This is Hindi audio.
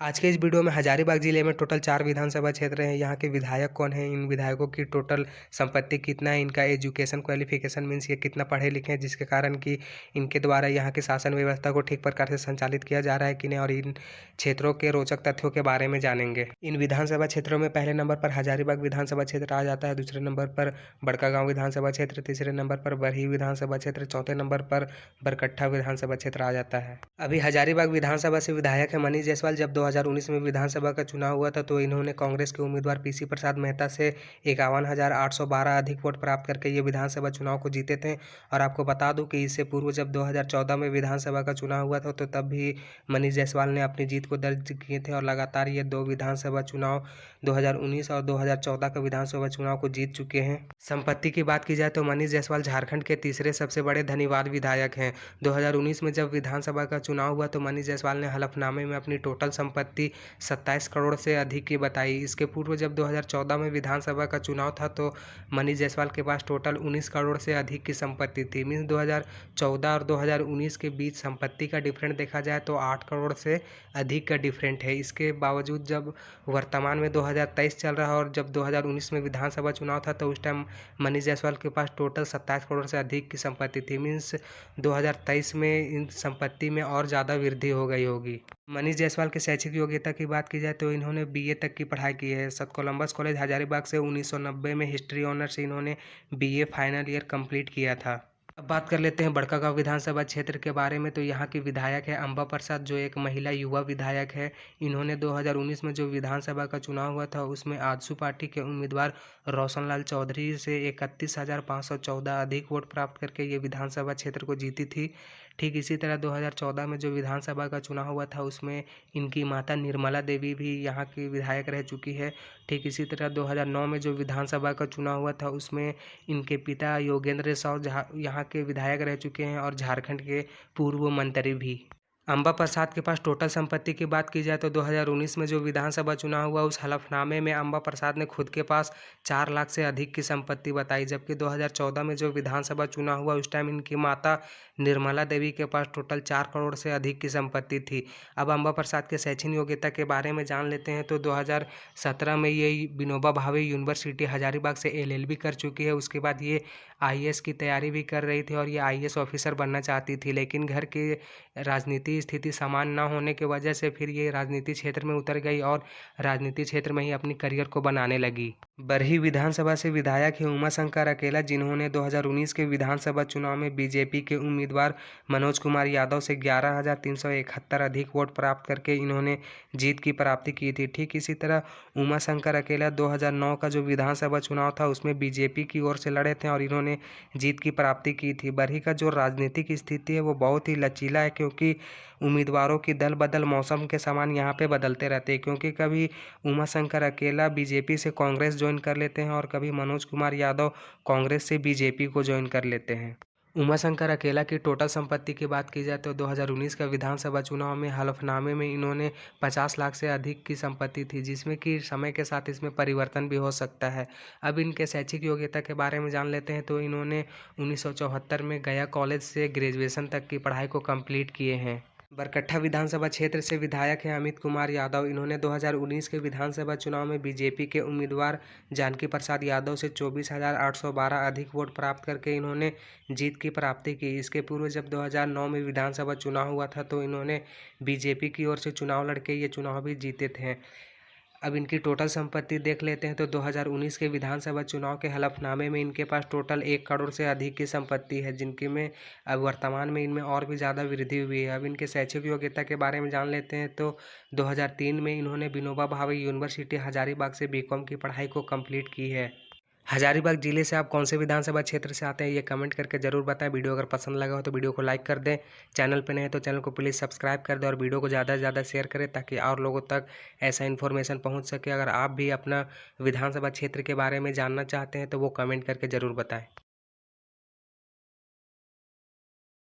आज के इस वीडियो में हजारीबाग जिले में टोटल 4 विधानसभा क्षेत्र हैं। यहाँ के विधायक कौन हैं, इन विधायकों की टोटल संपत्ति कितना है, इनका एजुकेशन क्वालिफिकेशन मीन्स ये कितना पढ़े लिखे हैं, जिसके कारण कि इनके द्वारा यहाँ की शासन व्यवस्था को ठीक प्रकार से संचालित किया जा रहा है कि नहीं, और इन क्षेत्रों के रोचक तथ्यों के बारे में जानेंगे। इन विधानसभा क्षेत्रों में पहले नंबर पर हजारीबाग विधानसभा क्षेत्र आ जाता है, दूसरे नंबर पर बड़कागांव विधानसभा क्षेत्र, तीसरे नंबर पर बरही विधानसभा क्षेत्र, चौथे नंबर पर बरकट्ठा विधानसभा क्षेत्र आ जाता है। अभी हजारीबाग विधानसभा से विधायक है मनीष जायसवाल। जब 2019 में विधानसभा का चुनाव हुआ था तो इन्होंने कांग्रेस के उम्मीदवार पीसी प्रसाद मेहता से 51,812 अधिक वोट प्राप्त करके ये विधानसभा चुनाव को जीते थे। और आपको बता दूं कि इससे पूर्व जब 2014 में विधानसभा का चुनाव हुआ था तो तब भी मनीष जायसवाल ने अपनी जीत को दर्ज किए थे और लगातार ये 2 विधानसभा चुनाव 2019 और 2014 का विधानसभा चुनाव को जीत चुके हैं। संपत्ति की बात की जाए तो मनीष जायसवाल झारखंड के तीसरे सबसे बड़े धनीवाद विधायक हैं। 2019 में जब विधानसभा का चुनाव हुआ तो मनीष जायसवाल ने हलफनामे में अपनी टोटल संपत्ति 27 करोड़ से अधिक की बताई। इसके पूर्व जब 2014 में विधानसभा का चुनाव था तो मनीष जायसवाल के पास टोटल 19 करोड़ से अधिक की संपत्ति थी। मीन्स 2014 और 2019 के बीच संपत्ति का डिफरेंट देखा जाए तो 8 करोड़ से अधिक का डिफरेंट है। इसके बावजूद जब वर्तमान में 2023 चल रहा है और जब 2019 में विधानसभा चुनाव था तो उस टाइम मनीष जायसवाल के पास टोटल 27 करोड़ से अधिक की संपत्ति थी। मीन्स 2023 में इन संपत्ति में और ज़्यादा वृद्धि हो गई होगी। मनीष जायसवाल की शैक्षिक योग्यता की बात की जाए तो इन्होंने बीए तक की पढ़ाई की है। सत कोलंबस कॉलेज हजारीबाग से 1990 में हिस्ट्री ऑनर से इन्होंने बीए फाइनल ईयर कंप्लीट किया था। अब बात कर लेते हैं बड़कागांव विधानसभा क्षेत्र के बारे में। तो यहाँ की विधायक है अम्बा प्रसाद, जो एक महिला युवा विधायक है। इन्होंने 2019 में जो विधानसभा का चुनाव हुआ था उसमें आजसू पार्टी के उम्मीदवार रोशनलाल चौधरी से 31,514 अधिक वोट प्राप्त करके ये विधानसभा क्षेत्र को जीती थी। ठीक इसी तरह 2014 में जो विधानसभा का चुनाव हुआ था उसमें इनकी माता निर्मला देवी भी यहाँ की विधायक रह चुकी है। ठीक इसी तरह 2009 में जो विधानसभा का चुनाव हुआ था उसमें इनके पिता योगेंद्र साव यहाँ के विधायक रह चुके हैं और झारखंड के पूर्व मंत्री भी। अम्बा प्रसाद के पास टोटल संपत्ति की बात की जाए तो 2019 में जो विधानसभा चुनाव हुआ उस हलफनामे में अम्बा प्रसाद ने खुद के पास 4 लाख से अधिक की संपत्ति बताई। जबकि 2014 में जो विधानसभा चुनाव हुआ उस टाइम इनकी माता निर्मला देवी के पास टोटल 4 करोड़ से अधिक की संपत्ति थी। अब अम्बा प्रसाद के शैक्षणिक योग्यता के बारे में जान लेते हैं। तो 2017 में ये विनोबा भावे यूनिवर्सिटी हजारीबाग से LLB कर चुकी है। उसके बाद ये IAS की तैयारी भी कर रही थी और ये IAS ऑफिसर बनना चाहती थी, लेकिन घर के राजनीति स्थिति समान न होने की वजह से फिर ये राजनीति क्षेत्र में उतर गई और राजनीति क्षेत्र में ही अपनी करियर को बनाने लगी। बरही विधानसभा से विधायक है उमाशंकर अकेला, जिन्होंने 2019 के विधानसभा चुनाव में बीजेपी के उम्मीदवार मनोज कुमार यादव से 11,371 अधिक वोट प्राप्त करके इन्होंने जीत की प्राप्ति की थी। ठीक इसी तरह उमाशंकर अकेला 2009 का जो विधानसभा चुनाव था उसमें बीजेपी की ओर से लड़े थे और इन्होंने जीत की प्राप्ति की थी। बरही का जो राजनीतिक स्थिति है वो बहुत ही लचीला है, क्योंकि उम्मीदवारों की दल बदल मौसम के समान यहाँ पे बदलते रहते हैं। क्योंकि कभी उमाशंकर अकेला बीजेपी से कांग्रेस ज्वाइन कर लेते हैं और कभी मनोज कुमार यादव कांग्रेस से बीजेपी को ज्वाइन कर लेते हैं। उमाशंकर अकेला की टोटल संपत्ति की बात की जाए तो 2019 का विधानसभा चुनाव में हलफनामे में इन्होंने 50 लाख से अधिक की संपत्ति थी, जिसमें कि समय के साथ इसमें परिवर्तन भी हो सकता है। अब इनके शैक्षिक योग्यता के बारे में जान लेते हैं। तो इन्होंने 1974 में गया कॉलेज से ग्रेजुएशन तक की पढ़ाई को कंप्लीट किए हैं। बरकट्ठा विधानसभा क्षेत्र से विधायक हैं अमित कुमार यादव। इन्होंने 2019 के विधानसभा चुनाव में बीजेपी के उम्मीदवार जानकी प्रसाद यादव से 24,812 अधिक वोट प्राप्त करके इन्होंने जीत की प्राप्ति की। इसके पूर्व जब 2009 में विधानसभा चुनाव हुआ था तो इन्होंने बीजेपी की ओर से चुनाव लड़के ये चुनाव भी जीते थे। अब इनकी टोटल संपत्ति देख लेते हैं। तो 2019 के विधानसभा चुनाव के हलफनामे में इनके पास टोटल 1 करोड़ से अधिक की संपत्ति है, जिनकी में अब वर्तमान में इनमें और भी ज़्यादा वृद्धि हुई है। अब इनके शैक्षिक योग्यता के बारे में जान लेते हैं। तो 2003 में इन्होंने विनोबा भावे यूनिवर्सिटी हजारीबाग से BCom की पढ़ाई को कंप्लीट की है। हजारीबाग जिले से आप कौन से विधानसभा क्षेत्र से आते हैं ये कमेंट करके ज़रूर बताएं। वीडियो अगर पसंद लगा हो तो वीडियो को लाइक कर दें। चैनल पर नए हैं तो चैनल को प्लीज़ सब्सक्राइब कर दें और वीडियो को ज़्यादा से ज़्यादा शेयर करें ताकि और लोगों तक ऐसा इन्फॉर्मेशन पहुंच सके। अगर आप भी अपना विधानसभा क्षेत्र के बारे में जानना चाहते हैं तो वो कमेंट करके ज़रूर बताएं।